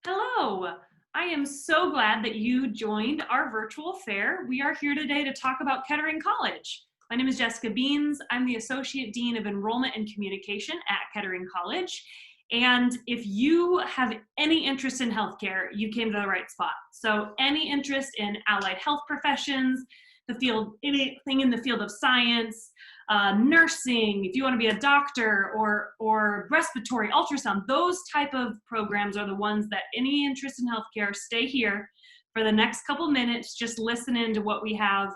Hello, I am so glad that you joined our virtual fair. We are here today to talk about Kettering College. My name is Jessica Beans. I'm the Associate Dean of Enrollment and Communication at Kettering College. And if you have any interest in healthcare, you came to the right spot. So any interest in allied health professions, the field, anything in the field of science, nursing, if you want to be a doctor or respiratory, ultrasound, those type of programs are the ones that any interest in healthcare, stay here for the next couple minutes, just listen in to what we have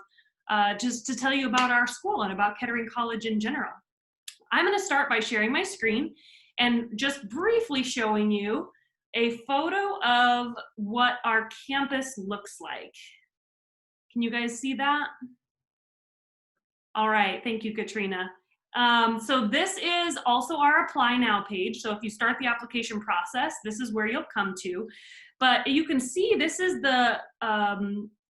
just to tell you about our school and about Kettering College in general. I'm going to start by sharing my screen and just briefly showing you a photo of what our campus looks like. Can you guys see that? All right, thank you, Katrina. So this is also our Apply Now page. So if you start the application process, this is where you'll come to. But you can see this is the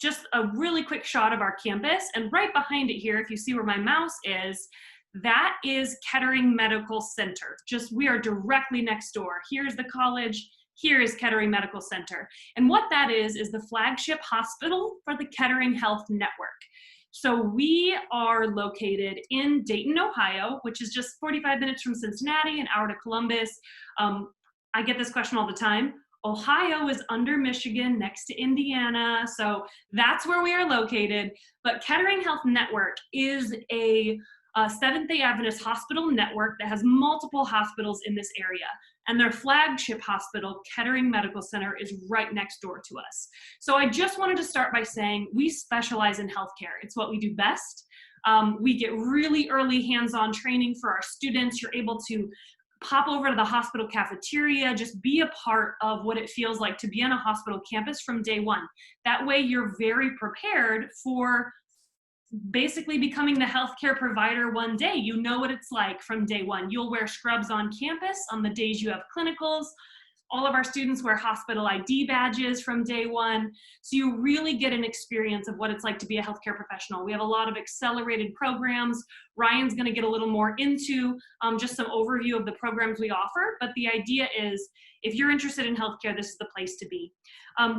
just a really quick shot of our campus. And right behind it here, if you see where my mouse is, that is Kettering Medical Center. Just we are directly next door. Here's the college. Here is Kettering Medical Center. And what that is the flagship hospital for the Kettering Health Network. So we are located in Dayton, Ohio, which is just 45 minutes from Cincinnati, an hour to Columbus. I get this question all the time. Ohio is under Michigan, next to Indiana, so that's where we are located. But Kettering Health Network is a Seventh-day Adventist hospital network that has multiple hospitals in this area. And their flagship hospital, Kettering Medical Center, is right next door to us. So I just wanted to start by saying we specialize in healthcare. It's what we do best. We get really early hands-on training for our students. You're able to pop over to the hospital cafeteria, just be a part of what it feels like to be on a hospital campus from day one. That way you're very prepared for basically becoming the healthcare provider one day. You know what it's like from day one. You'll wear scrubs on campus on the days you have clinicals. All of our students wear hospital ID badges from day one. So you really get an experience of what it's like to be a healthcare professional. We have a lot of accelerated programs. Ryan's gonna get a little more into just some overview of the programs we offer, but the idea is if you're interested in healthcare, this is the place to be.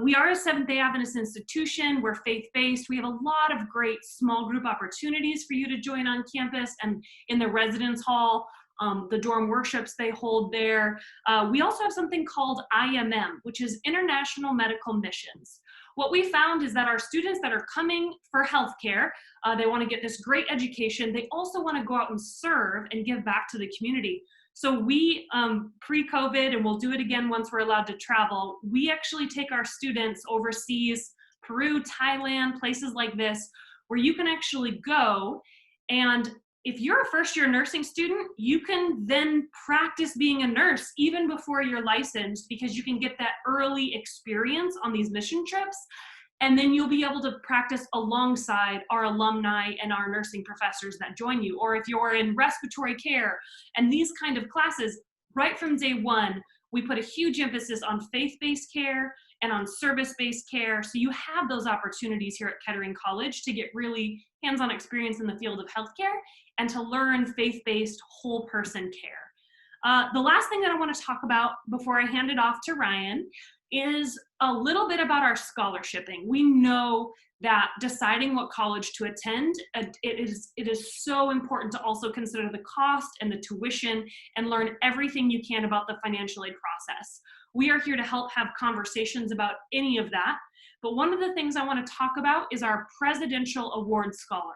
We are a Seventh-day Adventist institution. We're faith-based. We have a lot of great small group opportunities for you to join on campus and in the residence hall, the dorm worships they hold there. We also have something called IMM, which is International Medical Missions. What we found is that our students that are coming for healthcare, they want to get this great education. They also want to go out and serve and give back to the community. So we, pre-COVID, and we'll do it again once we're allowed to travel, we actually take our students overseas, Peru, Thailand, places like this, where you can actually go, and if you're a first-year nursing student, you can then practice being a nurse even before you're licensed, because you can get that early experience on these mission trips. And then you'll be able to practice alongside our alumni and our nursing professors that join you. Or if you're in respiratory care and these kind of classes, right from day one, we put a huge emphasis on faith-based care and on service-based care. So you have those opportunities here at Kettering College to get really hands-on experience in the field of healthcare and to learn faith-based whole person care. The last thing that I want to talk about before I hand it off to Ryan is a little bit about our scholarshiping. We know that deciding what college to attend, it is so important to also consider the cost and the tuition and learn everything you can about the financial aid process. We are here to help have conversations about any of that. But one of the things I want to talk about is our Presidential Award Scholar.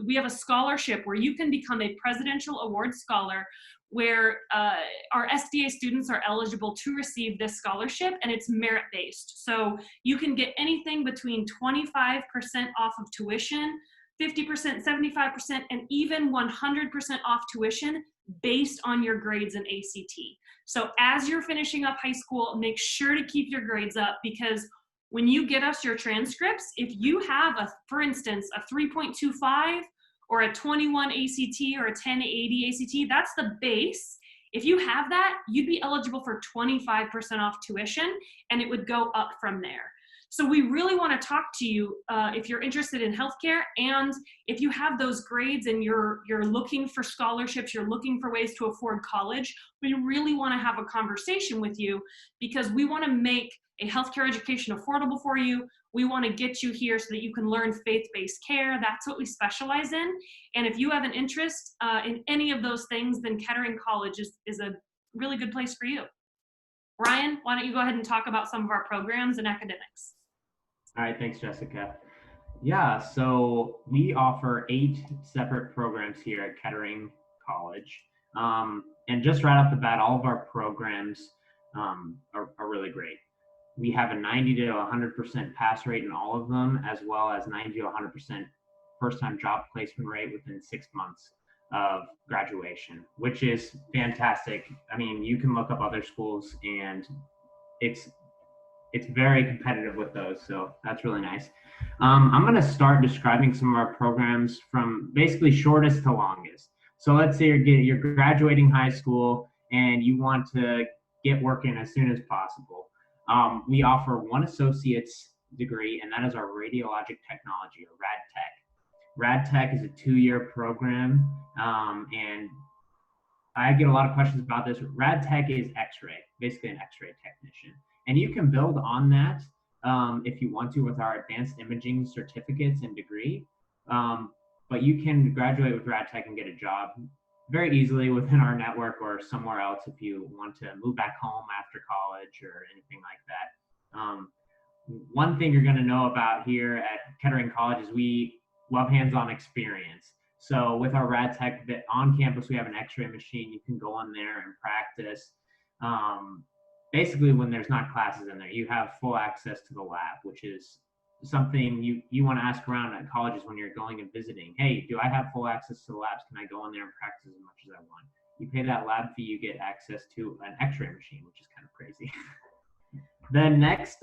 We have a scholarship where you can become a Presidential Award Scholar, where our SDA students are eligible to receive this scholarship, and it's merit-based. So you can get anything between 25% off of tuition, 50%, 75%, and even 100% off tuition based on your grades in ACT. So as you're finishing up high school, make sure to keep your grades up, because when you get us your transcripts, if you have, for instance, a 3.25 or a 21 ACT or a 1080 ACT, that's the base. If you have that, you'd be eligible for 25% off tuition, and it would go up from there. So we really want to talk to you if you're interested in healthcare, and if you have those grades and you're looking for scholarships, you're looking for ways to afford college. We really want to have a conversation with you because we want to make a healthcare education affordable for you. We want to get you here so that you can learn faith-based care. That's what we specialize in. And if you have an interest in any of those things, then Kettering College is a really good place for you. Ryan, why don't you go ahead and talk about some of our programs and academics? All right, thanks, Jessica. Yeah, so we offer 8 separate programs here at Kettering College. And just right off the bat, all of our programs are really great. We have a 90 to 100% pass rate in all of them, as well as 90 to 100% first-time job placement rate within 6 months of graduation, which is fantastic. I mean, you can look up other schools, and it's it's very competitive with those, so that's really nice. I'm going to start describing some of our programs from basically shortest to longest. So let's say you're graduating high school and you want to get working as soon as possible. We offer one associate's degree, and that is our radiologic technology, or rad tech. Rad tech is a 2-year program, and I get a lot of questions about this. Rad tech is X-ray, basically an X-ray technician, and you can build on that if you want to with our advanced imaging certificates and degree. But you can graduate with rad tech and get a job very easily within our network or somewhere else if you want to move back home after college or anything like that. One thing you're going to know about here at Kettering College is we love hands-on experience. So with our rad tech, on campus we have an X-ray machine. You can go on there and practice. Basically, when there's not classes in there, you have full access to the lab, which is something you want to ask around at colleges when you're going and visiting. Hey, do I have full access to the labs? Can I go in there and practice as much as I want? You pay that lab fee, you get access to an X-ray machine, which is kind of crazy. The next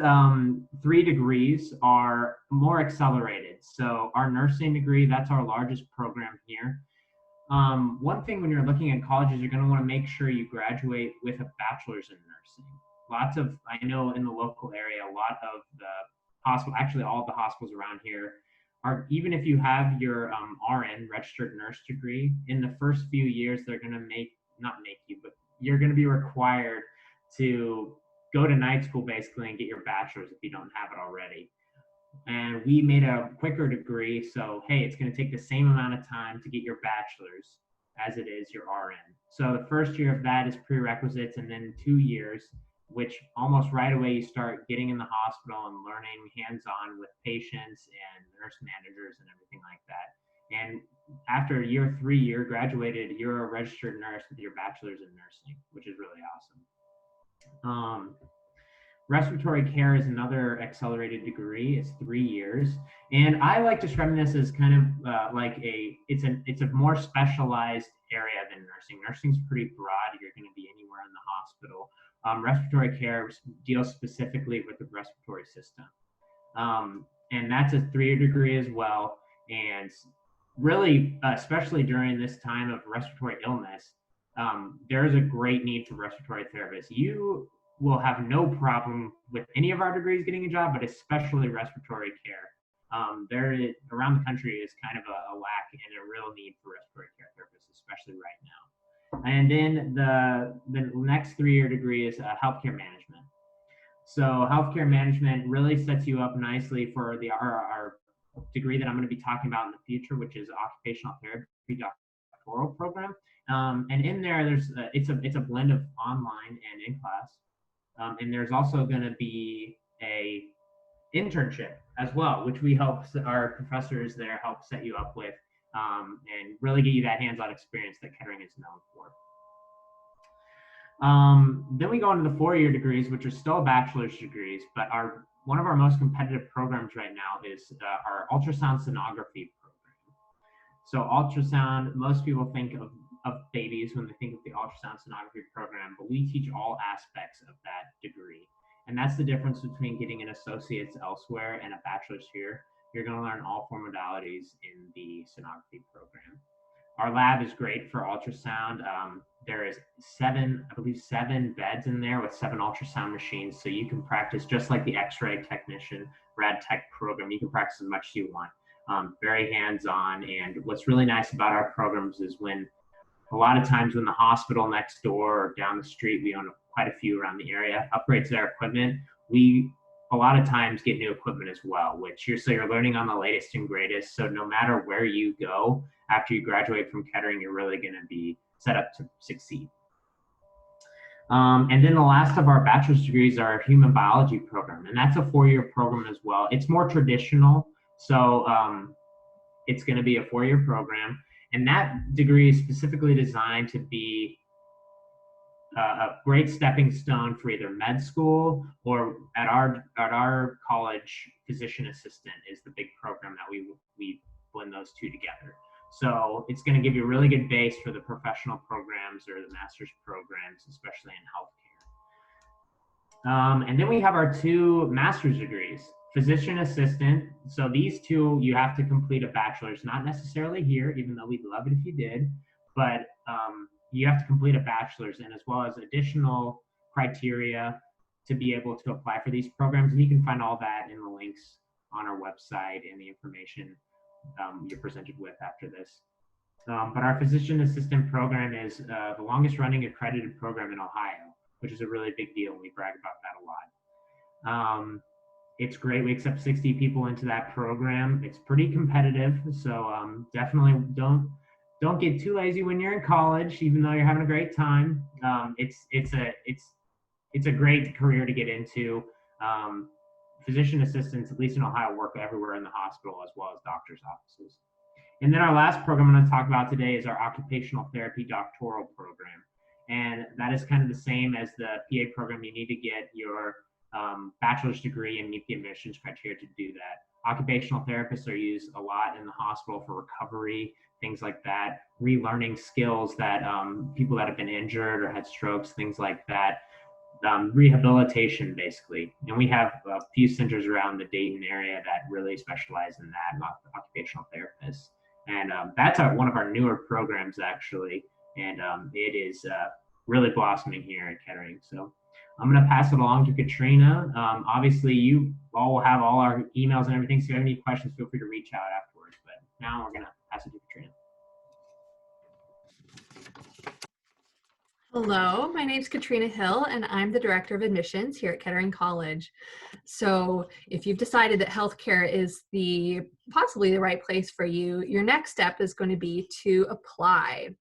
3 degrees are more accelerated. So our nursing degree, that's our largest program here. One thing when you're looking at colleges, you're going to want to make sure you graduate with a bachelor's in nursing. I know in the local area, a lot of the hospital, actually all of the hospitals around here are, even if you have your RN, registered nurse degree, in the first few years, they're going to not make you, but you're going to be required to go to night school basically and get your bachelor's if you don't have it already. And we made a quicker degree, so hey, it's going to take the same amount of time to get your bachelor's as it is your RN. So the first year of that is prerequisites, and then 2 years, which almost right away you start getting in the hospital and learning hands-on with patients and nurse managers and everything like that. And after year 3, you're graduated, you're a registered nurse with your bachelor's in nursing, which is really awesome. Respiratory care is another accelerated degree. It's 3 years, and I like describing this as kind of like it's a more specialized area than nursing. Nursing's pretty broad. You're going to be anywhere in the hospital. Respiratory care deals specifically with the respiratory system, and that's a 3-year degree as well. And really, especially during this time of respiratory illness, there is a great need for respiratory therapists. You will have no problem with any of our degrees getting a job, but especially respiratory care. Around the country is kind of a lack and a real need for respiratory care therapists, especially right now. And then the next 3-year degree is healthcare management. So healthcare management really sets you up nicely for our degree that I'm going to be talking about in the future, which is occupational therapy doctoral program. And in there, it's a blend of online and in class. And there's also going to be a internship as well, which our professors there help set you up with, and really get you that hands-on experience that Kettering is known for. Then we go into the 4-year degrees, which are still bachelor's degrees, but one of our most competitive programs right now is our ultrasound sonography program. So ultrasound, most people think of babies when they think of the ultrasound sonography program, but we teach all aspects of that degree. And that's the difference between getting an associate's elsewhere and a bachelor's here. You're going to learn all 4 modalities in the sonography program. Our lab is great for ultrasound. There is seven, I believe, 7 beds in there with 7 ultrasound machines. So you can practice just like the X-ray technician, rad tech program. You can practice as much as you want. Very hands-on. And what's really nice about our programs is when a lot of times when the hospital next door or down the street, we own quite a few around the area, upgrades their equipment, we a lot of times get new equipment as well, which you're learning on the latest and greatest. So no matter where you go after you graduate from Kettering, you're really going to be set up to succeed. And then the last of our bachelor's degrees are our human biology program, and that's a 4-year program as well. It's more traditional, so it's going to be a 4-year program, and that degree is specifically designed to be a great stepping stone for either med school or at our college, physician assistant is the big program that we blend those two together. So it's going to give you a really good base for the professional programs or the master's programs, especially in healthcare. And then we have our 2 master's degrees, physician assistant. So these 2, you have to complete a bachelor's, not necessarily here, even though we'd love it if you did, but you have to complete a bachelor's, and as well as additional criteria to be able to apply for these programs. And you can find all that in the links on our website and the information you're presented with after this. But our physician assistant program is the longest running accredited program in Ohio, which is a really big deal, and we brag about that a lot. It's great. We accept 60 people into that program. It's pretty competitive, so definitely don't get too lazy when you're in college, even though you're having a great time. It's a great career to get into. Physician assistants, at least in Ohio, work everywhere in the hospital as well as doctors' offices. And then our last program I'm going to talk about today is our occupational therapy doctoral program. And that is kind of the same as the PA program. You need to get your bachelor's degree and meet the admissions criteria to do that. Occupational therapists are used a lot in the hospital for recovery, things like that, relearning skills that people that have been injured or had strokes, things like that. Rehabilitation, basically. And we have a few centers around the Dayton area that really specialize in that, occupational therapists. And that's one of our newer programs, actually. And it is really blossoming here at Kettering. So I'm going to pass it along to Katrina. Obviously, you all will have all our emails and everything. So if you have any questions, feel free to reach out afterwards. But now we're going to pass it to Katrina. Hello, my name is Katrina Hill, and I'm the Director of Admissions here at Kettering College. So if you've decided that healthcare is possibly the right place for you, your next step is going to be to apply.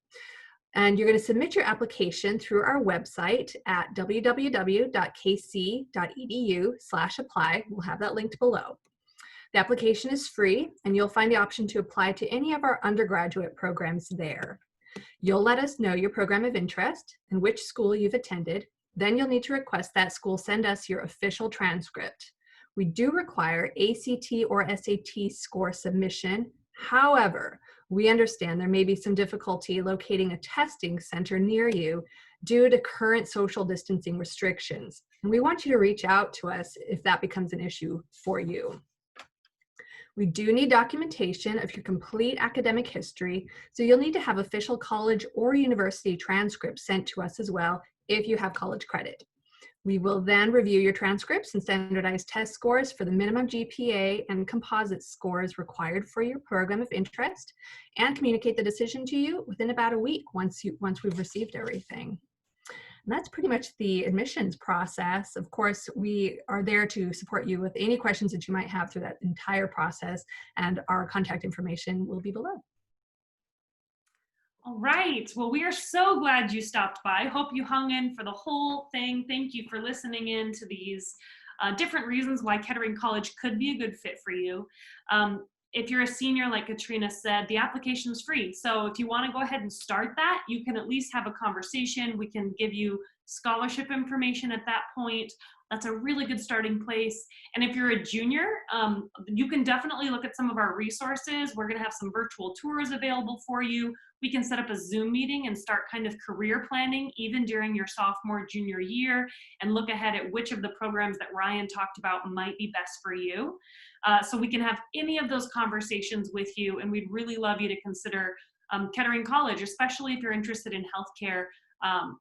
And you're going to submit your application through our website at www.kc.edu/apply. We'll have that linked below. The application is free, and you'll find the option to apply to any of our undergraduate programs there. You'll let us know your program of interest and which school you've attended. Then you'll need to request that school send us your official transcript. We do require ACT or SAT score submission. However, we understand there may be some difficulty locating a testing center near you due to current social distancing restrictions. And we want you to reach out to us if that becomes an issue for you. We do need documentation of your complete academic history, so you'll need to have official college or university transcripts sent to us as well if you have college credit. We will then review your transcripts and standardized test scores for the minimum GPA and composite scores required for your program of interest, and communicate the decision to you within about a week once we've received everything. And that's pretty much the admissions process. Of course, we are there to support you with any questions that you might have through that entire process, and our contact information will be below. All right. Well, we are so glad you stopped by. Hope you hung in for the whole thing. Thank you for listening in to these different reasons why Kettering College could be a good fit for you. If you're a senior, like Katrina said, the application is free. So if you want to go ahead and start that, you can at least have a conversation. We can give you scholarship information at that point. That's a really good starting place. And if you're a junior, you can definitely look at some of our resources. We're going to have some virtual tours available for you. We can set up a Zoom meeting and start kind of career planning even during your sophomore, junior year, and look ahead at which of the programs that Ryan talked about might be best for you. So we can have any of those conversations with you, and we'd really love you to consider Kettering College, especially if you're interested in healthcare,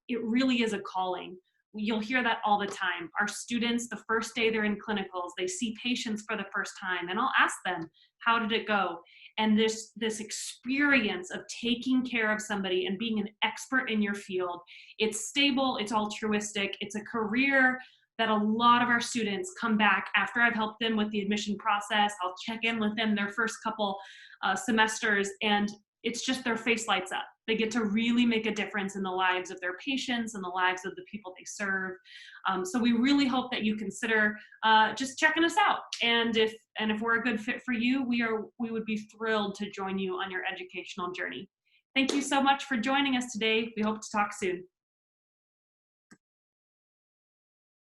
it really is a calling. You'll hear that all the time. Our students, the first day they're in clinicals, they see patients for the first time, and I'll ask them, how did it go? And this experience of taking care of somebody and being an expert in your field, it's stable, it's altruistic, it's a career that a lot of our students come back after I've helped them with the admission process. I'll check in with them their first couple semesters, and it's just their face lights up. They get to really make a difference in the lives of their patients and the lives of the people they serve. So we really hope that you consider just checking us out. And if we're a good fit for you, we would be thrilled to join you on your educational journey. Thank you so much for joining us today. We hope to talk soon.